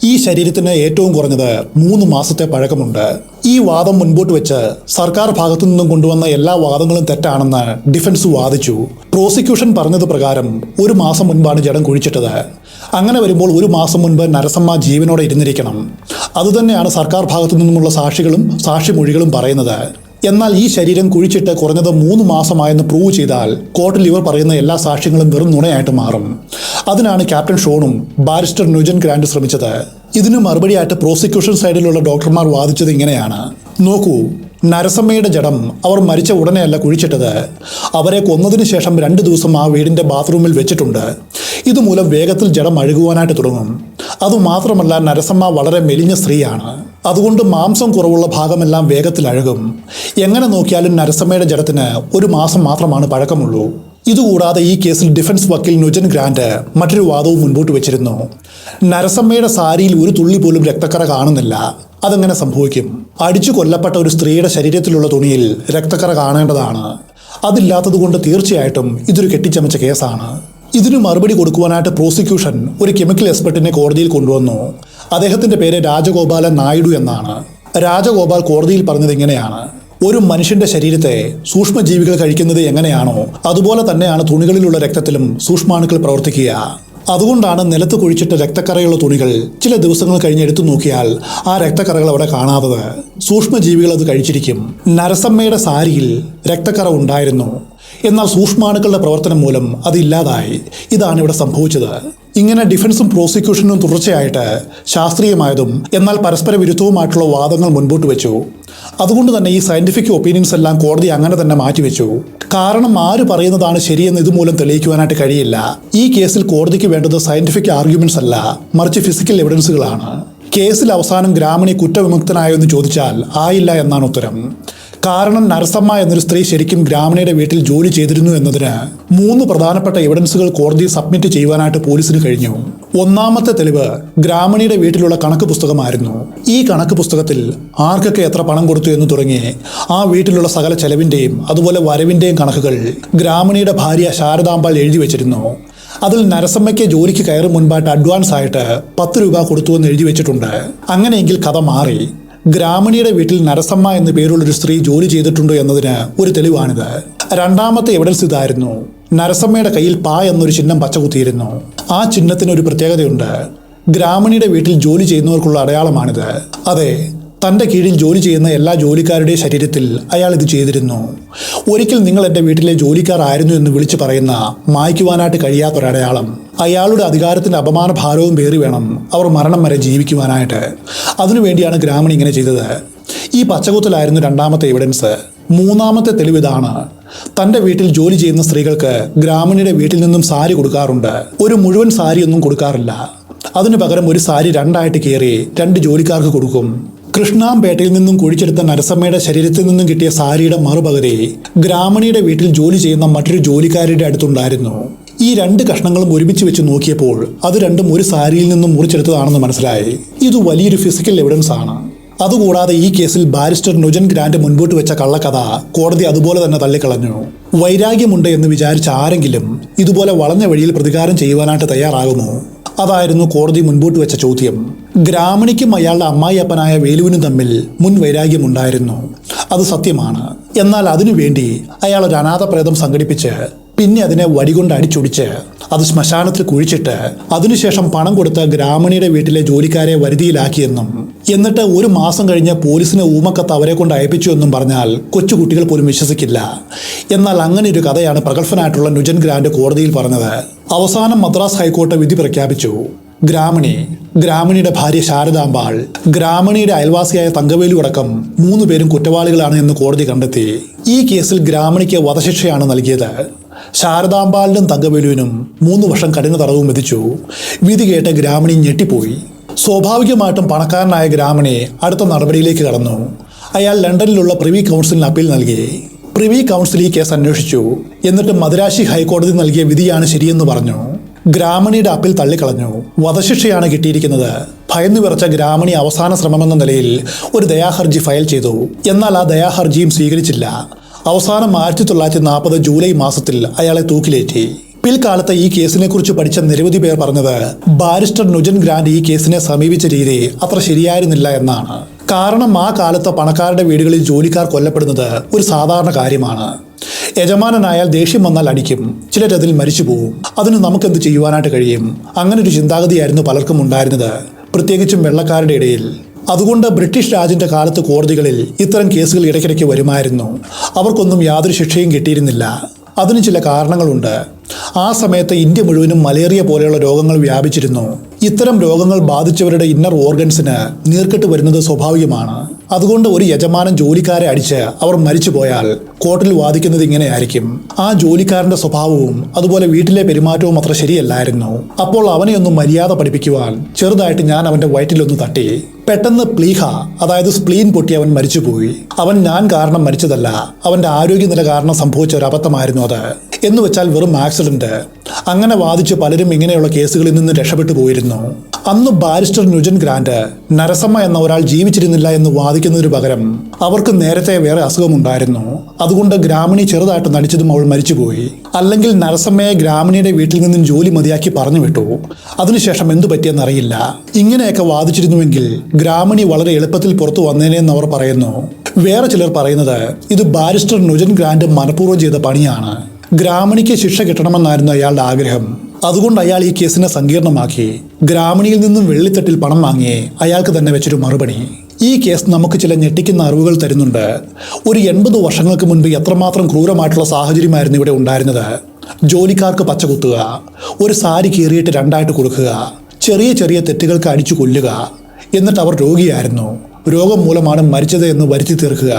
ഈ ശരീരത്തിന് ഏറ്റവും കുറഞ്ഞത് 3 മാസത്തെ പഴക്കമുണ്ട്. ഈ വാദം മുൻപോട്ട് വെച്ച് സർക്കാർ ഭാഗത്തു നിന്നും കൊണ്ടുവന്ന എല്ലാ വാദങ്ങളും തെറ്റാണെന്ന് ഡിഫൻസ് വാദിച്ചു. പ്രോസിക്യൂഷൻ പറഞ്ഞത് പ്രകാരം 1 മാസം മുൻപാണ് ജഡം കുഴിച്ചിട്ടത്. അങ്ങനെ വരുമ്പോൾ 1 മാസം മുൻപ് നരസമ്മ ജീവനോടെ ഇരുന്നിരിക്കണം. അതുതന്നെയാണ് സർക്കാർ ഭാഗത്തു നിന്നുമുള്ള സാക്ഷികളും സാക്ഷിമൊഴികളും പറയുന്നത്. എന്നാൽ ഈ ശരീരം കുഴിച്ചിട്ട് കുറഞ്ഞത് 3 മാസമായെന്ന് പ്രൂവ് ചെയ്താൽ കോർട്ടിൽ ഇവർ പറയുന്ന എല്ലാ സാക്ഷ്യങ്ങളും വെറും നുണയായിട്ട് മാറും. അതിനാണ് ക്യാപ്റ്റൻ ഷോണും ബാരിസ്റ്റർ ന്യൂജൻ ഗ്രാൻഡ് ശ്രമിച്ചത്. ഇതിനു മറുപടിയായിട്ട് പ്രോസിക്യൂഷൻ സൈഡിലുള്ള ഡോക്ടർമാർ വാദിച്ചത് ഇങ്ങനെയാണ്: നോക്കൂ, നരസമ്മയുടെ ജഡം അവർ മരിച്ച ഉടനെയല്ല കുഴിച്ചിട്ടത്. അവരെ കൊന്നതിന് ശേഷം 2 ദിവസം ആ വീടിൻ്റെ ബാത്റൂമിൽ വെച്ചിട്ടുണ്ട്. ഇതുമൂലം വേഗത്തിൽ ജഡം അഴുകുവാനായിട്ട് തുടങ്ങും. അതുമാത്രമല്ല, നരസമ്മ വളരെ മെലിഞ്ഞ സ്ത്രീയാണ്. അതുകൊണ്ട് മാംസം കുറവുള്ള ഭാഗമെല്ലാം വേഗത്തിൽ അഴുകും. എങ്ങനെ നോക്കിയാലും നരസമ്മയുടെ ജഡത്തിന് 1 മാസം മാത്രമാണ് പഴക്കമുള്ളൂ. ഇതുകൂടാതെ ഈ കേസിൽ ഡിഫൻസ് വക്കീൽ ന്യൂജൻ ഗ്രാൻഡ് മറ്റൊരു വാദവും മുൻപോട്ട് വെച്ചിരുന്നു. നരസമ്മയുടെ സാരിയിൽ ഒരു തുള്ളി പോലും രക്തക്കറ കാണുന്നില്ല. അതെങ്ങനെ സംഭവിക്കും? അടിച്ചു കൊല്ലപ്പെട്ട ഒരു സ്ത്രീയുടെ ശരീരത്തിലുള്ള തുണിയിൽ രക്തക്കറ കാണേണ്ടതാണ്. അതില്ലാത്തതുകൊണ്ട് തീർച്ചയായിട്ടും ഇതൊരു കെട്ടിച്ചമച്ച കേസാണ്. ഇതിന് മറുപടി കൊടുക്കുവാനായിട്ട് പ്രോസിക്യൂഷൻ ഒരു കെമിക്കൽ എക്സ്പെർട്ടിനെ കോടതിയിൽ കൊണ്ടുവന്നു. അദ്ദേഹത്തിൻ്റെ പേര് രാജഗോപാലൻ നായിഡു എന്നാണ്. രാജഗോപാൽ കോടതിയിൽ പറഞ്ഞത് ഇങ്ങനെയാണ്: ഒരു മനുഷ്യന്റെ ശരീരത്തെ സൂക്ഷ്മജീവികൾ കഴിക്കുന്നത് എങ്ങനെയാണോ അതുപോലെ തന്നെയാണ് തുണികളിലുള്ള രക്തത്തിലും സൂക്ഷ്മാണുക്കൾ പ്രവർത്തിക്കുക. അതുകൊണ്ടാണ് നിലത്ത് കുഴിച്ചിട്ട് രക്തക്കറയുള്ള തുണികൾ ചില ദിവസങ്ങൾ കഴിഞ്ഞ് എടുത്തു നോക്കിയാൽ ആ രക്തക്കറകൾ അവിടെ കാണാത്തത്. സൂക്ഷ്മജീവികൾ അത് കഴിച്ചിരിക്കും. നരസമ്മയുടെ സാരിയിൽ രക്തക്കറ ഉണ്ടായിരുന്നു. എന്നാൽ സൂക്ഷ്മാണുക്കളുടെ പ്രവർത്തനം മൂലം അതില്ലാതായി. ഇതാണ് ഇവിടെ സംഭവിച്ചത്. ഇങ്ങനെ ഡിഫൻസും പ്രോസിക്യൂഷനും തുടർച്ചയായിട്ട് ശാസ്ത്രീയമായതും എന്നാൽ പരസ്പര വിരുദ്ധവുമായിട്ടുള്ള വാദങ്ങൾ മുൻപോട്ട് വെച്ചു. അതുകൊണ്ട് തന്നെ ഈ സയന്റിഫിക് ഒപ്പീനിയൻസ് എല്ലാം കോടതി അങ്ങനെ തന്നെ മാറ്റിവെച്ചു. കാരണം ആര് പറയുന്നതാണ് ശരിയെന്ന് ഇതുമൂലം തെളിയിക്കുവാനായിട്ട് കഴിയില്ല. ഈ കേസിൽ കോടതിക്ക് വേണ്ടത് സയന്റിഫിക് ആർഗ്യുമെന്റ്സ് അല്ല, മറിച്ച് ഫിസിക്കൽ എവിഡൻസുകളാണ്. കേസിൽ അവസാനം ഗ്രാമണി കുറ്റവിമുക്തനായോ എന്ന് ചോദിച്ചാൽ ആയില്ല എന്നാണ് ഉത്തരം. കാരണം നരസമ്മ എന്നൊരു സ്ത്രീ ശരിക്കും ഗ്രാമണിയുടെ വീട്ടിൽ ജോലി ചെയ്തിരുന്നു എന്നതിന് 3 പ്രധാനപ്പെട്ട എവിഡൻസുകൾ കോടതി സബ്മിറ്റ് ചെയ്യുവാനായിട്ട് പോലീസിന് കഴിഞ്ഞു. ഒന്നാമത്തെ തെളിവ് ഗ്രാമണിയുടെ വീട്ടിലുള്ള കണക്ക് പുസ്തകമായിരുന്നു. ഈ കണക്ക് പുസ്തകത്തിൽ ആർക്കൊക്കെ എത്ര പണം കൊടുത്തു എന്ന് തുടങ്ങി ആ വീട്ടിലുള്ള സകല ചെലവിൻ്റെയും അതുപോലെ വരവിൻ്റെയും കണക്കുകൾ ഗ്രാമണിയുടെ ഭാര്യ ശാരദാമ്പാൾ എഴുതി വെച്ചിരുന്നു. അതിൽ നരസമ്മയ്ക്ക് ജോലിക്ക് കയറും മുൻപായിട്ട് അഡ്വാൻസ് ആയിട്ട് 10 രൂപ കൊടുത്തുവെന്ന് എഴുതി വെച്ചിട്ടുണ്ട്. അങ്ങനെയെങ്കിൽ കഥ മാറി. ഗ്രാമണിയുടെ വീട്ടിൽ നരസമ്മ എന്ന പേരുള്ളൊരു സ്ത്രീ ജോലി ചെയ്തിട്ടുണ്ട് എന്നതിന് ഒരു തെളിവാണിത്. രണ്ടാമത്തെ എവിഡൻസ് ഇതായിരുന്നു: നരസമ്മയുടെ കയ്യിൽ പ എന്നൊരു ചിഹ്നം പച്ചകുത്തിയിരുന്നു. ആ ചിഹ്നത്തിന് ഒരു പ്രത്യേകതയുണ്ട്. ഗ്രാമണിയുടെ വീട്ടിൽ ജോലി ചെയ്യുന്നവർക്കുള്ള അടയാളമാണിത്. അതെ, തൻ്റെ കീഴിൽ ജോലി ചെയ്യുന്ന എല്ലാ ജോലിക്കാരുടെയും ശരീരത്തിൽ അയാൾ ഇത് ചെയ്തിരുന്നു. ഒരിക്കൽ നിങ്ങൾ എൻ്റെ വീട്ടിലെ ജോലിക്കാരായിരുന്നു എന്ന് വിളിച്ചു പറയുന്ന മായ്ക്കുവാനായിട്ട് കഴിയാത്തൊരടയാളം. അയാളുടെ അധികാരത്തിൻ്റെ അപമാന ഭാരവും പേറി വേണം അവർ മരണം വരെ ജീവിക്കുവാനായിട്ട്. അതിനുവേണ്ടിയാണ് ഗ്രാമണി ഇങ്ങനെ ചെയ്തത്. ഈ പച്ചകുത്തലായിരുന്നു രണ്ടാമത്തെ എവിഡൻസ്. മൂന്നാമത്തെ തെളിവ് ഇതാണ്: തൻ്റെ വീട്ടിൽ ജോലി ചെയ്യുന്ന സ്ത്രീകൾക്ക് ഗ്രാമണിയുടെ വീട്ടിൽ നിന്നും സാരി കൊടുക്കാറുണ്ട്. ഒരു മുഴുവൻ സാരിയൊന്നും കൊടുക്കാറില്ല. അതിനു പകരം ഒരു സാരി 2ആയിട്ട് കീറി 2 ജോലിക്കാർക്ക് കൊടുക്കും. കൃഷ്ണാംപേട്ടയിൽ നിന്നും കുഴിച്ചെടുത്ത നരസമ്മയുടെ ശരീരത്തിൽ നിന്നും കിട്ടിയ സാരിയുടെ മറുപകുതി ഗ്രാമണിയുടെ വീട്ടിൽ ജോലി ചെയ്യുന്ന മറ്റൊരു ജോലിക്കാരുടെ അടുത്തുണ്ടായിരുന്നു. ഈ 2 കഷ്ണങ്ങളും ഒരുമിച്ച് വെച്ച് നോക്കിയപ്പോൾ അത് രണ്ടും ഒരു സാരിയിൽ നിന്നും മുറിച്ചെടുത്തതാണെന്ന് മനസ്സിലായി. ഇത് വലിയൊരു ഫിസിക്കൽ എവിഡൻസ് ആണ്. അതുകൂടാതെ ഈ കേസിൽ ബാരിസ്റ്റർ ന്യൂജൻ ഗ്രാൻഡ് മുൻപോട്ട് വെച്ച കള്ളക്കഥ കോടതി അതുപോലെ തന്നെ തള്ളിക്കളഞ്ഞു. വൈരാഗ്യമുണ്ട് എന്ന് വിചാരിച്ച ആരെങ്കിലും ഇതുപോലെ വളഞ്ഞ വഴിയിൽ പ്രതികാരം ചെയ്യുവാനായിട്ട് തയ്യാറാകുമോ? അതായിരുന്നു കോടതി മുൻപോട്ട് വെച്ച ചോദ്യം. ഗ്രാമണിക്കും അയാളുടെ അമ്മായിയപ്പനായ വേലുവിനും തമ്മിൽ മുൻ വൈരാഗ്യമുണ്ടായിരുന്നു. അത് സത്യമാണ്. എന്നാൽ അതിനുവേണ്ടി അയാൾ ഒരു അനാഥപ്രേതം സംഘടിപ്പിച്ച് പിന്നെ അതിനെ വടികൊണ്ട് അടിച്ചൊടിച്ച് അത് ശ്മശാനത്തിൽ കുഴിച്ചിട്ട് അതിനുശേഷം പണം കൊടുത്ത ഗ്രാമണിയുടെ വീട്ടിലെ ജോലിക്കാരെ വരുതിയിലാക്കിയെന്നും എന്നിട്ട് 1 മാസം കഴിഞ്ഞ് പോലീസിന് ഊമക്കത്ത് അവരെ കൊണ്ട് അയപ്പിച്ചു എന്നും പറഞ്ഞാൽ കൊച്ചുകുട്ടികൾ പോലും വിശ്വസിക്കില്ല. എന്നാൽ അങ്ങനെ ഒരു കഥയാണ് പ്രഗത്ഭനായിട്ടുള്ള നുജൻ ഗ്രാൻഡ് കോടതിയിൽ പറഞ്ഞത്. അവസാനം മദ്രാസ് ഹൈക്കോടതി വിധി പ്രഖ്യാപിച്ചു. ഗ്രാമണിയുടെ ഭാര്യ ശാരദാംബാൾ, ഗ്രാമണിയുടെ അയൽവാസിയായ തങ്കവേലു അടക്കം 3 പേരും കുറ്റവാളികളാണ് എന്ന് കോടതി കണ്ടെത്തി. ഈ കേസിൽ ഗ്രാമണിക്ക് വധശിക്ഷയാണ് നൽകിയത്. ശാരദാംബാളിനും തങ്കവേലുവിനും 3 വർഷം കഠിന തടവും വിധിച്ചു. വിധി കേട്ട് ഗ്രാമണി ഞെട്ടിപ്പോയി. സ്വാഭാവികമായിട്ടും പണക്കാരനായ ഗ്രാമണി അടുത്ത നടപടിയിലേക്ക് കടന്നു. അയാൾ ലണ്ടനിലുള്ള പ്രിവി കൗൺസിലിന് അപ്പീൽ നൽകി. പ്രിവി കൗൺസിൽ ഈ കേസ് അന്വേഷിച്ചു. എന്നിട്ട് മദ്രാശി ഹൈക്കോടതി നൽകിയ വിധിയാണ് ശരിയെന്ന് പറഞ്ഞു. ഗ്രാമണിയുടെ അപ്പീൽ തള്ളിക്കളഞ്ഞു. വധശിക്ഷയാണ് കിട്ടിയിരിക്കുന്നത്. ഭയന്നു വിറച്ച ഗ്രാമണി അവസാന ശ്രമമെന്ന നിലയിൽ ഒരു ദയാഹർജി ഫയൽ ചെയ്തു. എന്നാൽ ആ ദയാഹർജിയും സ്വീകരിച്ചില്ല. അവസാനം 1940 ജൂലൈ മാസത്തിൽ അയാളെ തൂക്കിലേറ്റി. പിൽക്കാലത്ത് ഈ കേസിനെ കുറിച്ച് പഠിച്ച നിരവധി പേർ പറഞ്ഞത് ബാരിസ്റ്റർ നുജൻ ഗ്രാൻഡ് ഈ കേസിനെ സമീപിച്ച രീതി അത്ര ശരിയായിരുന്നില്ല എന്നാണ്. കാരണം ആ കാലത്ത് പണക്കാരുടെ വീടുകളിൽ ജോലിക്കാർ കൊല്ലപ്പെടുന്നത് ഒരു സാധാരണ കാര്യമാണ്. യജമാനനായാൽ ദേഷ്യം വന്നാൽ അടിക്കും, ചിലരതിൽ മരിച്ചു പോവും. അതിന് നമുക്കെന്ത് ചെയ്യുവാനായിട്ട് കഴിയും? അങ്ങനെ ഒരു ചിന്താഗതിയായിരുന്നു പലർക്കും ഉണ്ടായിരുന്നത്, പ്രത്യേകിച്ചും വെള്ളക്കാരുടെ ഇടയിൽ. അതുകൊണ്ട് ബ്രിട്ടീഷ് രാജിന്റെ കാലത്ത് കോടതികളിൽ ഇത്തരം കേസുകൾ ഇടയ്ക്കിടയ്ക്ക് വരുമായിരുന്നു. അവർക്കൊന്നും യാതൊരു ശിക്ഷയും കിട്ടിയിരുന്നില്ല. അതിന് ചില കാരണങ്ങളുണ്ട്. ആ സമയത്ത് ഇന്ത്യ മുഴുവനും മലേറിയ പോലെയുള്ള രോഗങ്ങൾ വ്യാപിച്ചിരുന്നു. ഇത്തരം രോഗങ്ങൾ ബാധിച്ചവരുടെ ഇന്നർ ഓർഗൻസിന് നീർക്കെട്ട് വരുന്നത് സ്വാഭാവികമാണ്. അതുകൊണ്ട് ഒരു യജമാനൻ ജോലിക്കാരെ അടിച്ച് അവർ മരിച്ചു പോയാൽ കോർട്ടിൽ വാദിക്കുന്നത് ഇങ്ങനെയായിരിക്കും: ആ ജോലിക്കാരന്റെ സ്വഭാവവും അതുപോലെ വീട്ടിലെ പെരുമാറ്റവും അത്ര ശരിയല്ലായിരുന്നു. അപ്പോൾ അവനെയൊന്നും മര്യാദ പഠിപ്പിക്കുവാൻ ചെറുതായിട്ട് ഞാൻ അവന്റെ വയറ്റിലൊന്ന് തട്ടി. പെട്ടെന്ന് പ്ലീഹ, അതായത് സ്പ്ലീൻ പൊട്ടി അവൻ മരിച്ചുപോയി. അവൻ ഞാൻ കാരണം മരിച്ചതല്ല, അവന്റെ ആരോഗ്യനില കാരണം സംഭവിച്ച ഒരു അബദ്ധമായിരുന്നു അത് എന്ന് വെച്ചാൽ വെറും ആക്സിഡന്റ്. അങ്ങനെ വാദിച്ച് പലരും ഇങ്ങനെയുള്ള കേസുകളിൽ നിന്ന് രക്ഷപ്പെട്ടു പോയിരുന്നു. അന്ന് ബാരിസ്റ്റർ നുജൻ ഗ്രാൻഡ് നരസമ്മ എന്ന ഒരാൾ ജീവിച്ചിരുന്നില്ല എന്ന് വാദിക്കുന്നതിന് പകരം അവർക്ക് നേരത്തെ വേറെ അസുഖമുണ്ടായിരുന്നു. അതുകൊണ്ട് ഗ്രാമണി ചെറുതായിട്ട് നടിച്ചതും അവൾ മരിച്ചുപോയി. അല്ലെങ്കിൽ നരസമ്മയെ ഗ്രാമണിയുടെ വീട്ടിൽ നിന്നും ജോലി മതിയാക്കി പറഞ്ഞു വിട്ടു. അതിനുശേഷം എന്തു പറ്റിയെന്നറിയില്ല. ഇങ്ങനെയൊക്കെ വാദിച്ചിരുന്നുവെങ്കിൽ ഗ്രാമണി വളരെ എളുപ്പത്തിൽ പുറത്തു വന്നേനെന്ന് അവർ പറയുന്നു. വേറെ ചിലർ പറയുന്നത് ഇത് ബാരിസ്റ്റർ നുജൻ ഗ്രാൻഡ് മനഃപൂർവ്വം ചെയ്ത പണിയാണ്. ഗ്രാമണിക്ക് ശിക്ഷ കിട്ടണമെന്നായിരുന്നു അയാളുടെ ആഗ്രഹം. അതുകൊണ്ട് അയാൾ ഈ കേസിനെ സങ്കീർണമാക്കി. ഗ്രാമണിയിൽ നിന്നും വെള്ളിത്തട്ടിൽ പണം വാങ്ങി അയാൾക്ക് തന്നെ വെച്ചൊരു മറുപടി. ഈ കേസ് നമുക്ക് ചില ഞെട്ടിക്കുന്ന അറിവുകൾ തരുന്നുണ്ട്. ഒരു 80 വർഷങ്ങൾക്ക് മുൻപ് എത്രമാത്രം ക്രൂരമായിട്ടുള്ള സാഹചര്യമായിരുന്നു ഇവിടെ ഉണ്ടായിരുന്നത്. ജോലിക്കാർക്ക് പച്ച കുത്തുക, ഒരു സാരി കീറിയിട്ട് 2ആയിട്ട് കൊടുക്കുക, ചെറിയ ചെറിയ തെറ്റുകൾക്ക് അടിച്ചു കൊല്ലുക, എന്നിട്ട് അവർ രോഗിയായിരുന്നു, രോഗം മൂലമാണ് മരിച്ചത് എന്ന് വരുത്തി തീർക്കുക,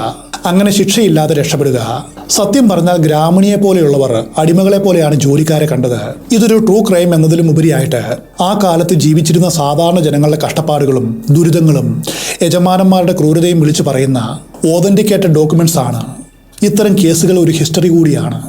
അങ്ങനെ ശിക്ഷയില്ലാതെ രക്ഷപ്പെടുക. സത്യം പറഞ്ഞാൽ ഗ്രാമണിയെ പോലെയുള്ളവർ അടിമകളെ പോലെയാണ് ജോലിക്കാരെ കണ്ടത്. ഇതൊരു ട്രൂ ക്രൈം എന്നതിലും ഉപരിയായിട്ട് ആ കാലത്ത് ജീവിച്ചിരുന്ന സാധാരണ ജനങ്ങളുടെ കഷ്ടപ്പാടുകളും ദുരിതങ്ങളും യജമാനന്മാരുടെ ക്രൂരതയും വിളിച്ചു പറയുന്ന ഓതന്റിക്കേറ്റഡ് ഡോക്യുമെന്റ്സ് ആണ്. ഇത്തരം കേസുകൾ ഒരു ഹിസ്റ്ററി കൂടിയാണ്.